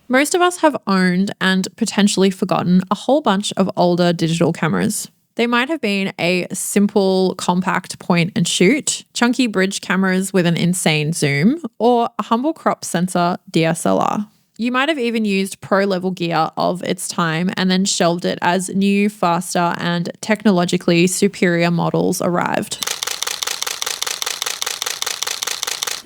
Most of us have owned and potentially forgotten a whole bunch of older digital cameras. They might have been a simple, compact point and shoot, chunky bridge cameras with an insane zoom, or a humble crop sensor DSLR. You might have even used pro-level gear of its time and then shelved it as new, faster, and technologically superior models arrived.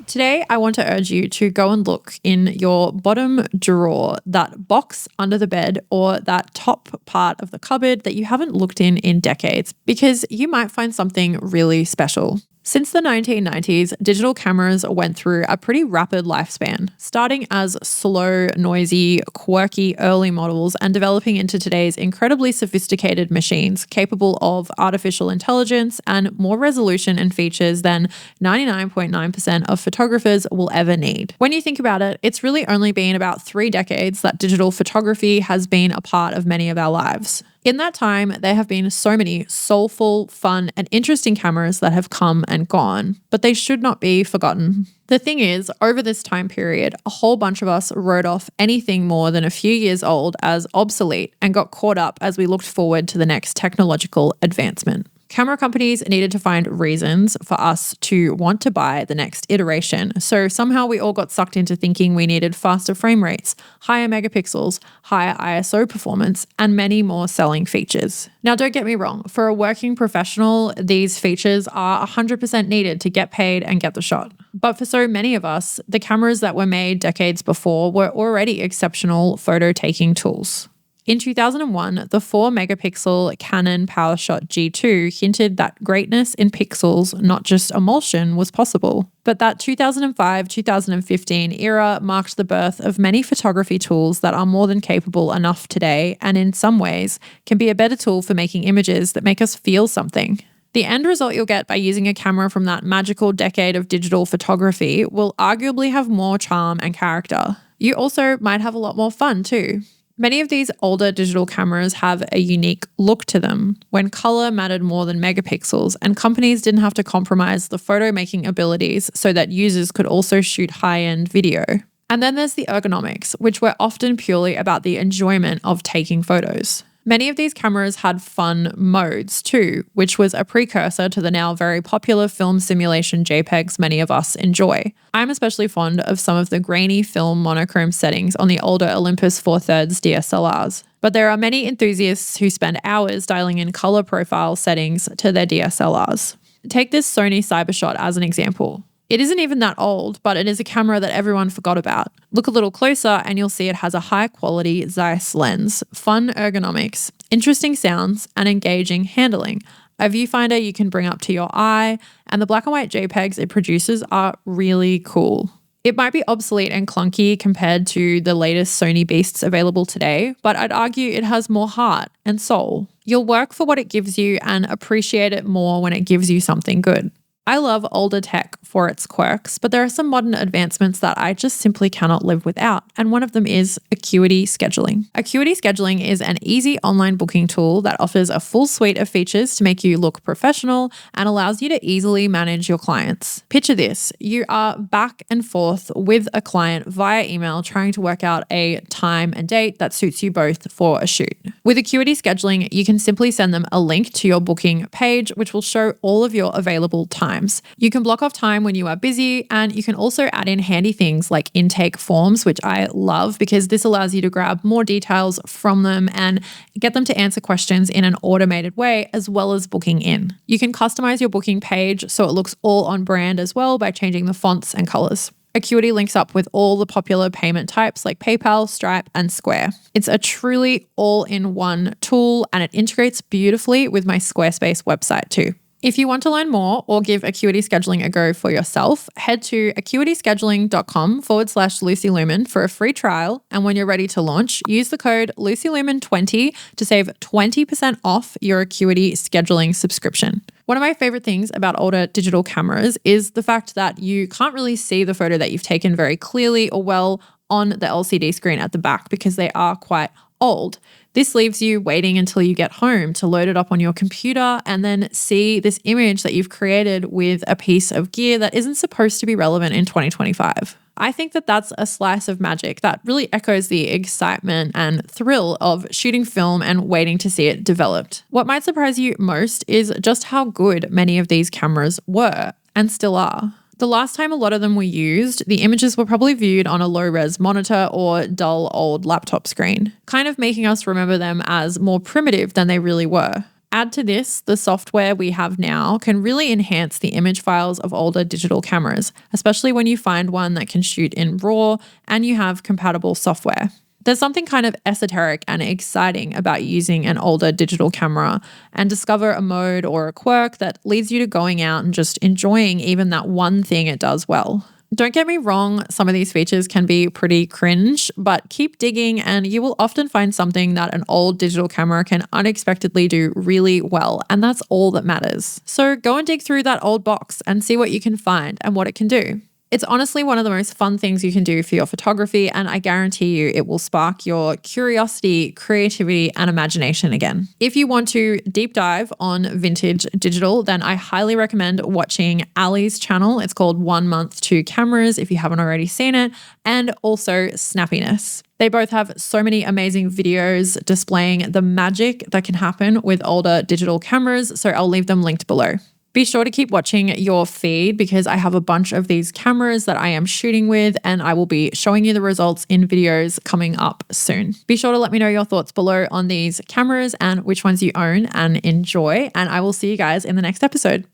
Today, I want to urge you to go and look in your bottom drawer, that box under the bed, or that top part of the cupboard that you haven't looked in decades, because you might find something really special. Since the 1990s, digital cameras went through a pretty rapid lifespan, starting as slow, noisy, quirky early models and developing into today's incredibly sophisticated machines capable of artificial intelligence and more resolution and features than 99.9% of photographers will ever need. When you think about it, it's really only been about 3 decades that digital photography has been a part of many of our lives. In that time, there have been so many soulful, fun, and interesting cameras that have come and gone, but they should not be forgotten. The thing is, over this time period, a whole bunch of us wrote off anything more than a few years old as obsolete and got caught up as we looked forward to the next technological advancement. Camera companies needed to find reasons for us to want to buy the next iteration. So somehow we all got sucked into thinking we needed faster frame rates, higher megapixels, higher ISO performance, and many more selling features. Now, don't get me wrong. For a working professional, these features are 100% needed to get paid and get the shot. But for so many of us, the cameras that were made decades before were already exceptional photo taking tools. In 2001, the 4-megapixel Canon PowerShot G2 hinted that greatness in pixels, not just emulsion, was possible. But that 2005-2015 era marked the birth of many photography tools that are more than capable enough today, and in some ways can be a better tool for making images that make us feel something. The end result you'll get by using a camera from that magical decade of digital photography will arguably have more charm and character. You also might have a lot more fun too. Many of these older digital cameras have a unique look to them when color mattered more than megapixels, and companies didn't have to compromise the photo making abilities so that users could also shoot high-end video. And then there's the ergonomics, which were often purely about the enjoyment of taking photos. Many of these cameras had fun modes too, which was a precursor to the now very popular film simulation JPEGs many of us enjoy. I'm especially fond of some of the grainy film monochrome settings on the older Olympus 4/3 DSLRs. But there are many enthusiasts who spend hours dialing in color profile settings to their DSLRs. Take this Sony Cybershot as an example. It isn't even that old, but it is a camera that everyone forgot about. Look a little closer and you'll see it has a high-quality Zeiss lens, fun ergonomics, interesting sounds, and engaging handling. A viewfinder you can bring up to your eye, and the black and white JPEGs it produces are really cool. It might be obsolete and clunky compared to the latest Sony beasts available today, but I'd argue it has more heart and soul. You'll work for what it gives you and appreciate it more when it gives you something good. I love older tech for its quirks, but there are some modern advancements that I just simply cannot live without, and one of them is Acuity Scheduling. Acuity Scheduling is an easy online booking tool that offers a full suite of features to make you look professional and allows you to easily manage your clients. Picture this, you are back and forth with a client via email trying to work out a time and date that suits you both for a shoot. With Acuity Scheduling, you can simply send them a link to your booking page, which will show all of your available times. You can block off time when you are busy, and you can also add in handy things like intake forms, which I love because this allows you to grab more details from them and get them to answer questions in an automated way, as well as booking in. You can customize your booking page so it looks all on brand as well by changing the fonts and colors. Acuity links up with all the popular payment types like PayPal, Stripe, and Square. It's a truly all-in-one tool, and it integrates beautifully with my Squarespace website too. If you want to learn more or give Acuity Scheduling a go for yourself, head to acuityscheduling.com/LucyLumen for a free trial. And when you're ready to launch, use the code LucyLumen20 to save 20% off your Acuity Scheduling subscription. One of my favorite things about older digital cameras is the fact that you can't really see the photo that you've taken very clearly or well on the LCD screen at the back because they are quite old. This leaves you waiting until you get home to load it up on your computer and then see this image that you've created with a piece of gear that isn't supposed to be relevant in 2025. I think that that's a slice of magic that really echoes the excitement and thrill of shooting film and waiting to see it developed. What might surprise you most is just how good many of these cameras were and still are. The last time a lot of them were used, the images were probably viewed on a low-res monitor or dull old laptop screen, kind of making us remember them as more primitive than they really were. Add to this, the software we have now can really enhance the image files of older digital cameras, especially when you find one that can shoot in RAW and you have compatible software. There's something kind of esoteric and exciting about using an older digital camera and discover a mode or a quirk that leads you to going out and just enjoying even that one thing it does well. Don't get me wrong, some of these features can be pretty cringe, but keep digging and you will often find something that an old digital camera can unexpectedly do really well, and that's all that matters. So go and dig through that old box and see what you can find and what it can do. It's honestly one of the most fun things you can do for your photography, and I guarantee you it will spark your curiosity, creativity, and imagination again. If you want to deep dive on vintage digital, then I highly recommend watching Ali's channel. It's called 1 Month, 2 Cameras, if you haven't already seen it, and also Snappiness. They both have so many amazing videos displaying the magic that can happen with older digital cameras, so I'll leave them linked below. Be sure to keep watching your feed because I have a bunch of these cameras that I am shooting with and I will be showing you the results in videos coming up soon. Be sure to let me know your thoughts below on these cameras and which ones you own and enjoy, and I will see you guys in the next episode.